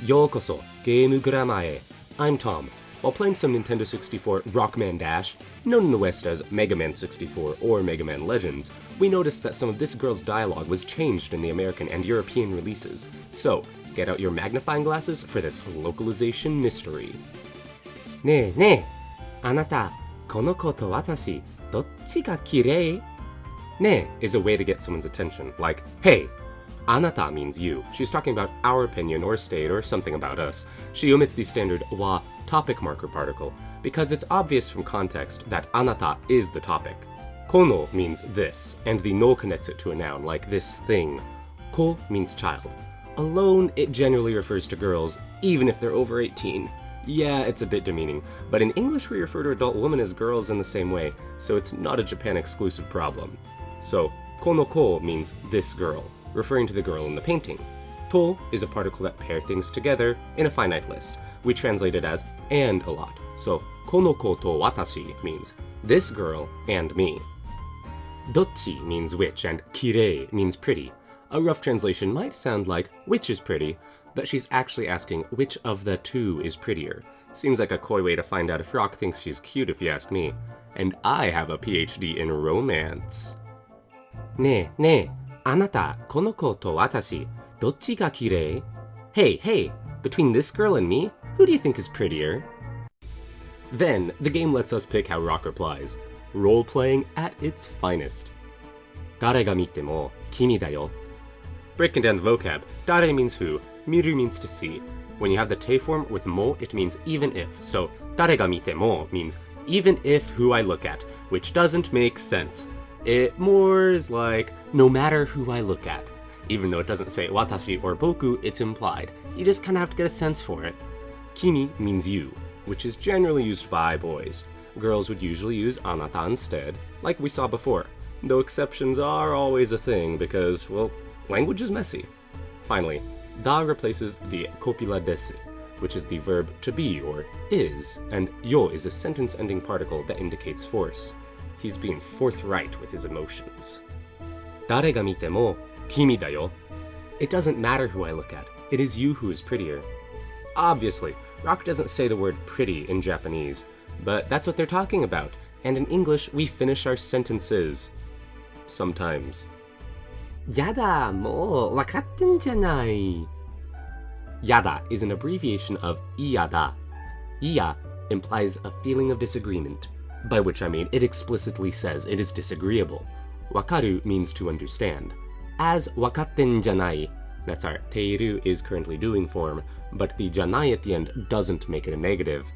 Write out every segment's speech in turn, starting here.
Yokoso, Game Gramae. I'm Tom. While playing some Nintendo 64 Rockman DASH, known in the West as Mega Man 64 or Mega Man Legends, we noticed that some of this girl's dialogue was changed in the American and European releases. So, get out your magnifying glasses for this localization mystery. ねえねえ、あなた、この子と私、どっちが綺麗? Ne is a way to get someone's attention, like, hey. Anata means you. She's talking about our opinion or state or something about us. She omits the standard wa topic marker particle because it's obvious from context that anata is the topic. Kono means this, and the no connects it to a noun, like this thing. Ko means child. Alone, it generally refers to girls, even if they're over 18. Yeah, it's a bit demeaning, but in English we refer to adult women as girls in the same way, so it's not a Japan-exclusive problem. So, kono ko means this girl, referring to the girl in the painting. To is a particle that pair things together in a finite list. We translate it as and a lot. So, kono ko to watashi means this girl and me. Dochi means which, and kirei means pretty. A rough translation might sound like which is pretty, but she's actually asking which of the two is prettier. Seems like a coy way to find out if Rock thinks she's cute if you ask me. And I have a PhD in romance. Ne, ne. あなた、この子と私、どっちが綺麗? Hey, hey, between this girl and me, who do you think is prettier? Then, the game lets us pick how Rock replies. Role-playing at its finest. 誰が見ても君だよ. Breaking down the vocab, dare means who, miru means to see. When you have the te form with mo, it means even if. So, 誰が見ても means even if who I look at, which doesn't make sense. It more is like, no matter who I look at. Even though it doesn't say watashi or boku, it's implied. You just kind of have to get a sense for it. Kimi means you, which is generally used by boys. Girls would usually use anata instead, like we saw before, though exceptions are always a thing because, well, language is messy. Finally, da replaces the copula desu, which is the verb to be or is, and yo is a sentence-ending particle that indicates force. He's being forthright with his emotions. 誰が見ても君だよ. It doesn't matter who I look at. It is you who is prettier. Obviously, Rock doesn't say the word pretty in Japanese, but that's what they're talking about, and in English we finish our sentences. Sometimes. やだ、もう分かってんじゃない. Yada is an abbreviation of iyada. Iya implies a feeling of disagreement, by which I mean it explicitly says it is disagreeable. Wakaru means to understand. As wakatten janai, that's our teiru is currently doing form, but the janai at the end doesn't make it a negative.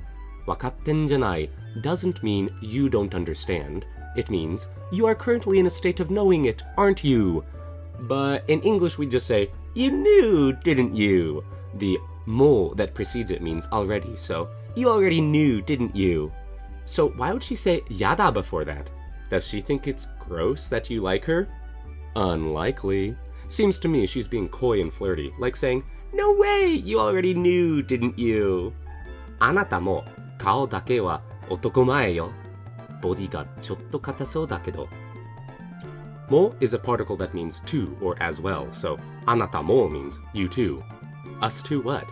Wakatten janai doesn't mean you don't understand. It means you are currently in a state of knowing it, aren't you? But in English we just say, you knew, didn't you? The mo that precedes it means already, so you already knew, didn't you? So why would she say yada before that? Does she think it's gross that you like her? Unlikely. Seems to me she's being coy and flirty, like saying, no way, you already knew, didn't you? あなたも顔だけは男前よ. Bodyがちょっと硬そうだけど. Mo is a particle that means to or as well, so あなたも means you too. Us too what?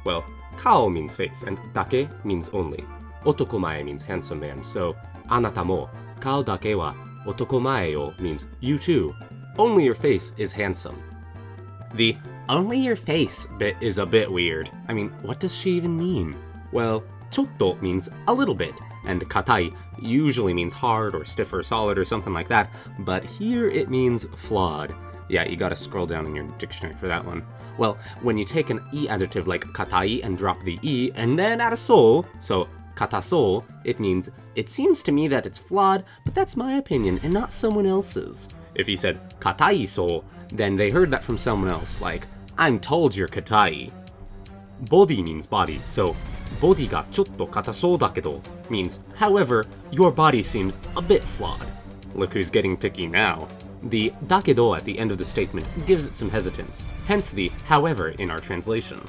Well, kao means face and dake means only. Otokomae means handsome man, so あなたも顔だけは男前よ means you too. Only your face is handsome. The only your face bit is a bit weird. I mean, what does she even mean? Well, chotto means a little bit, and katai usually means hard or stiff or solid or something like that, but here it means flawed. Yeah, you gotta scroll down in your dictionary for that one. Well, when you take an e adjective like katai and drop the e and then add a so kataso, it means, it seems to me that it's flawed, but that's my opinion and not someone else's. If he said katai so, then they heard that from someone else, like, I'm told you're katai. Body means body, so ボディがちょっと硬そうだけど means, however, your body seems a bit flawed. Look who's getting picky now. The だけど at the end of the statement gives it some hesitance, hence the however in our translation.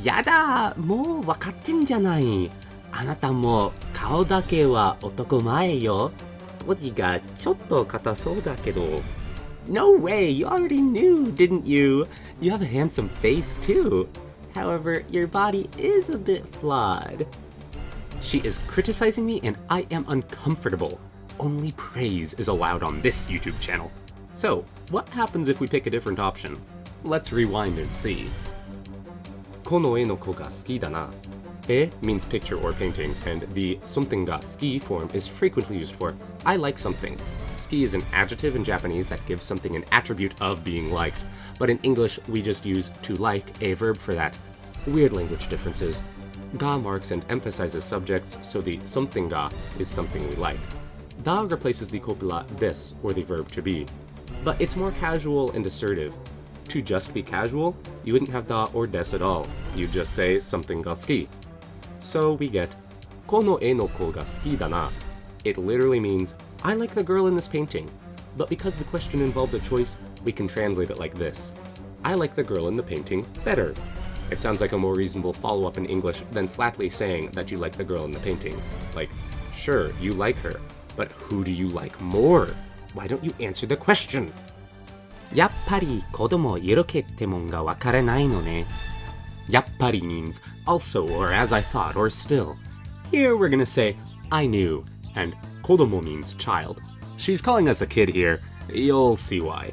やだ、もう分かってんじゃない。あなたも顔だけは男前よ。ボディがちょっと硬そうだけど。No way, you already knew, didn't you? You have a handsome face too. However, your body is a bit flawed. She is criticizing me and I am uncomfortable. Only praise is allowed on this YouTube channel. So, what happens if we pick a different option? Let's rewind and see. この絵の子が好きだな. E means picture or painting, and the something ga suki form is frequently used for I like something. Suki is an adjective in Japanese that gives something an attribute of being liked, but in English we just use to like a verb for that. Weird language differences. Ga marks and emphasizes subjects, so the something ga is something we like. Da replaces the copula des, or the verb to be. But it's more casual and assertive. To just be casual, you wouldn't have da or des at all. You'd just say something ga suki. So we get この絵の子が好きだな. It literally means, I like the girl in this painting. But because the question involved a choice, we can translate it like this. I like the girl in the painting better. It sounds like a more reasonable follow-up in English than flatly saying that you like the girl in the painting. Like, sure, you like her, but who do you like more? Why don't you answer the question? やっぱり子供色気ってもんがわからないのね. Yappari means also, or as I thought, or still. Here we're gonna say I knew, and kodomo means child. She's calling us a kid here. You'll see why.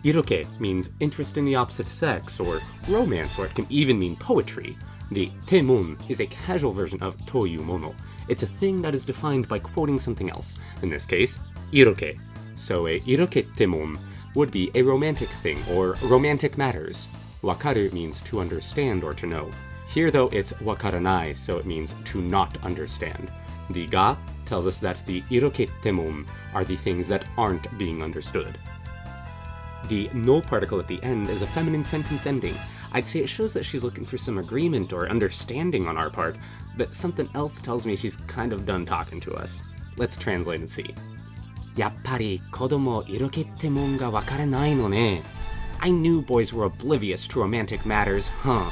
Iroke means interest in the opposite sex, or romance, or it can even mean poetry. The temon is a casual version of toyu mono. It's a thing that is defined by quoting something else, in this case, iroke. So a iroke temon would be a romantic thing, or romantic matters. Wakaru means to understand or to know. Here though it's wakaranai, so it means to not understand. The ga tells us that the iroke temon are the things that aren't being understood. The no particle at the end is a feminine sentence ending. I'd say it shows that she's looking for some agreement or understanding on our part, but something else tells me she's kind of done talking to us. Let's translate and see. やっぱり子供色気ってもんがわからないのね. I knew boys were oblivious to romantic matters, huh?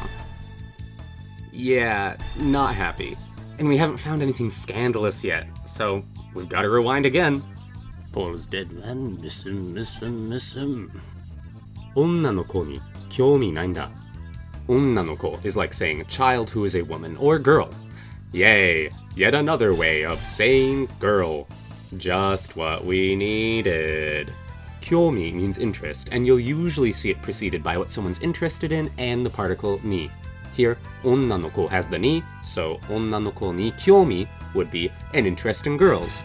Yeah, not happy. And we haven't found anything scandalous yet, so we've got to rewind again. Paul's dead man, miss him. 女の子に興味ないんだ. 女の子 is like saying a child who is a woman or girl. Yay, yet another way of saying girl. Just what we needed. Kyomi means interest, and you'll usually see it preceded by what someone's interested in and the particle ni. Here, onna no ko has the ni, so onna no ko ni kyomi would be an interest in girls.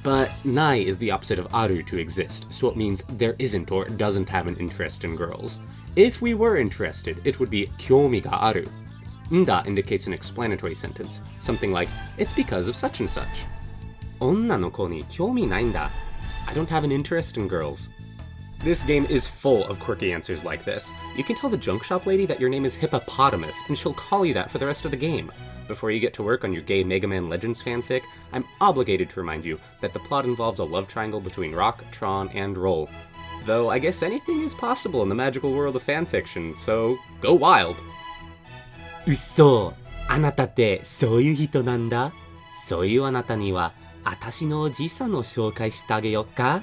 But nai is the opposite of aru, to exist, so it means there isn't or doesn't have an interest in girls. If we were interested, it would be kyomi ga aru. Nda indicates an explanatory sentence, something like, it's because of such and such. Onna no ko ni kyomi nai nda. I don't have an interest in girls. This game is full of quirky answers like this. You can tell the junk shop lady that your name is Hippopotamus, and she'll call you that for the rest of the game. Before you get to work on your gay Mega Man Legends fanfic, I'm obligated to remind you that the plot involves a love triangle between Rock, Tron, and Roll. Though I guess anything is possible in the magical world of fanfiction, so go wild! 嘘! あなたってそういう人なんだ? そういうあなたには私の時差の紹介してあげよっか?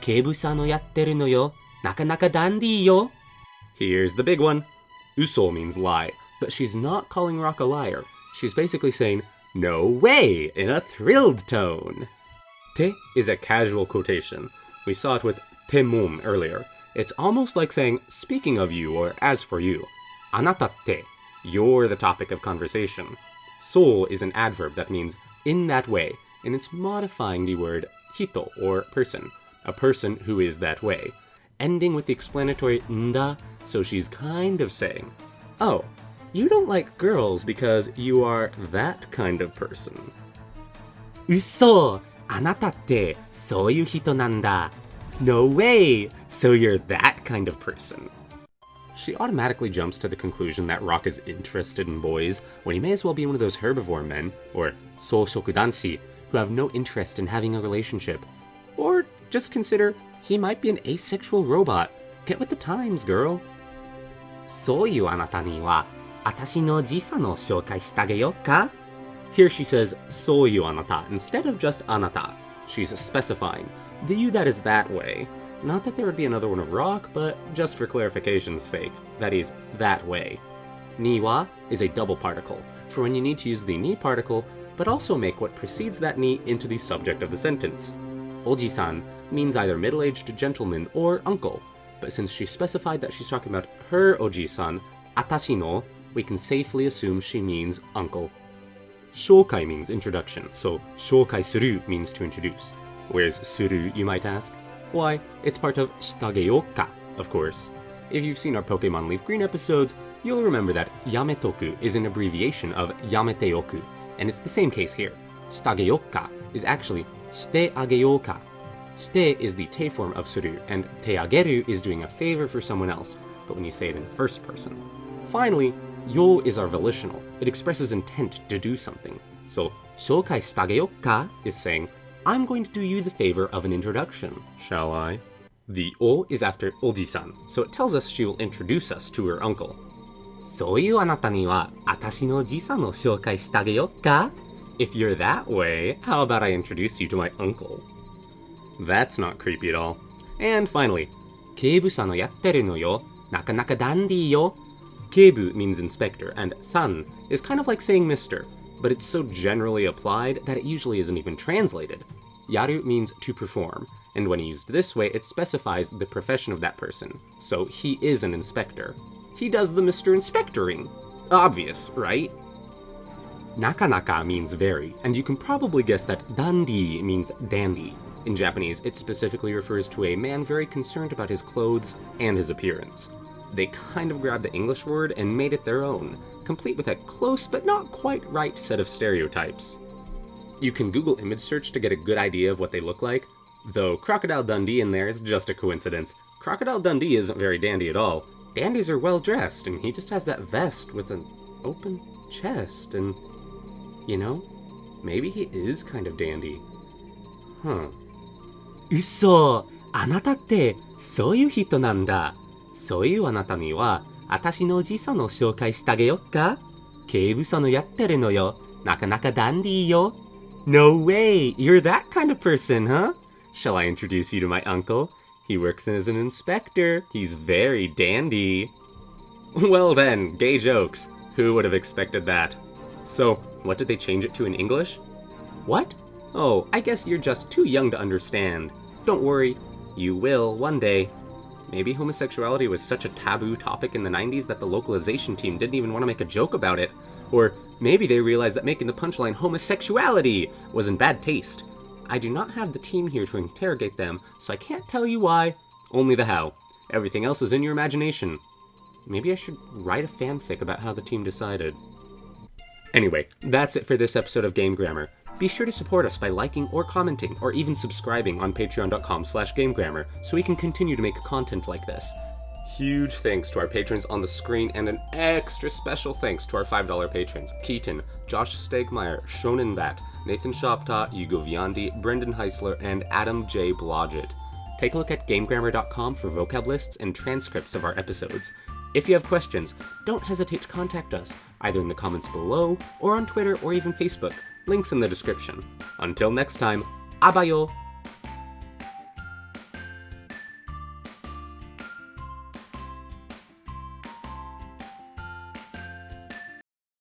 警部さんのやってるのよ。なかなかダンディーよ. Here's the big one. Uso means lie, but she's not calling Rock a liar. She's basically saying, no way, in a thrilled tone. Te is a casual quotation. We saw it with temon earlier. It's almost like saying, speaking of you, or as for you. Anata te, you're the topic of conversation. So is an adverb that means in that way, and it's modifying the word hito, or person. A person who is that way. Ending with the explanatory nda, so she's kind of saying, oh, you don't like girls because you are that kind of person. 嘘! あなたってそういう人なんだ. No way! So you're that kind of person. She automatically jumps to the conclusion that Rock is interested in boys when he may as well be one of those herbivore men, or soushoku danshi, who have no interest in having a relationship. Or just consider he might be an asexual robot. Get with the times, girl. そういうあなたには私の時差の紹介してあげようか? Here she says そういうあなた instead of just あなた. She's specifying the you that is that way. Not that there would be another one of Rock, but just for clarification's sake, that he's that way. Ni wa is a double particle, for when you need to use the ni particle, but also make what precedes that ni into the subject of the sentence. Oji-san means either middle-aged gentleman or uncle, but since she specified that she's talking about her oji-san, atashi no, we can safely assume she means uncle. Shoukai means introduction, so shoukai suru means to introduce. Where's suru, you might ask? Why, it's part of shitageyoka, of course. If you've seen our Pokemon Leaf Green episodes, you'll remember that yametoku is an abbreviation of yameteyoku, and it's the same case here. Shitageyoka is actually shiteageyoka. Shite is the te form of suru, and teageru is doing a favor for someone else, but when you say it in the first person. Finally, yo is our volitional. It expresses intent to do something. So, shoukai shitageyoka is saying, I'm going to do you the favor of an introduction, shall I? The o is after oji-san, so it tells us she will introduce us to her uncle. そういうあなたには、私のじさんを紹介してあげよっか? If you're that way, how about I introduce you to my uncle? That's not creepy at all. And finally, 警部さんのやってるのよ、なかなかダンディーよ. Keibu means inspector, and san is kind of like saying Mr., but it's so generally applied that it usually isn't even translated. Yaru means to perform, and when used this way, it specifies the profession of that person. So he is an inspector. He does the Mr. Inspectoring. Obvious, right? Nakanaka means very, and you can probably guess that dandi means dandy. In Japanese, it specifically refers to a man very concerned about his clothes and his appearance. They kind of grabbed the English word and made it their own, complete with a close but not quite right set of stereotypes. You can Google image search to get a good idea of what they look like, though Crocodile Dundee in there is just a coincidence. Crocodile Dundee isn't very dandy at all. Dandies are well dressed, and he just has that vest with an open chest, and, you know, maybe he is kind of dandy. Huh. 嘘、あなたってそういう人なんだ。そういうあなたには、私のおじさんを紹介してあげよっか? 警部さんのやってるのよ。なかなかダンディーよ。No way! You're that kind of person, huh? Shall I introduce you to my uncle? He works as an inspector. He's very dandy. Well then, gay jokes. Who would have expected that? So, what did they change it to in English? What? Oh, I guess you're just too young to understand. Don't worry, you will one day. Maybe homosexuality was such a taboo topic in the 90s that the localization team didn't even want to make a joke about it. Or maybe they realized that making the punchline homosexuality was in bad taste. I do not have the team here to interrogate them, so I can't tell you why. Only the how. Everything else is in your imagination. Maybe I should write a fanfic about how the team decided. Anyway, that's it for this episode of Game Grammar. Be sure to support us by liking or commenting, or even subscribing on patreon.com/gamegrammar, so we can continue to make content like this. Huge thanks to our patrons on the screen, and an extra special thanks to our $5 patrons, Keaton, Josh Stegmeyer, Shonen Bat, Nathan Shopta, Hugo Viandi, Brendan Heisler, and Adam J. Blodgett. Take a look at gamegrammar.com for vocab lists and transcripts of our episodes. If you have questions, don't hesitate to contact us, either in the comments below, or on Twitter or even Facebook. Links in the description. Until next time, abayo!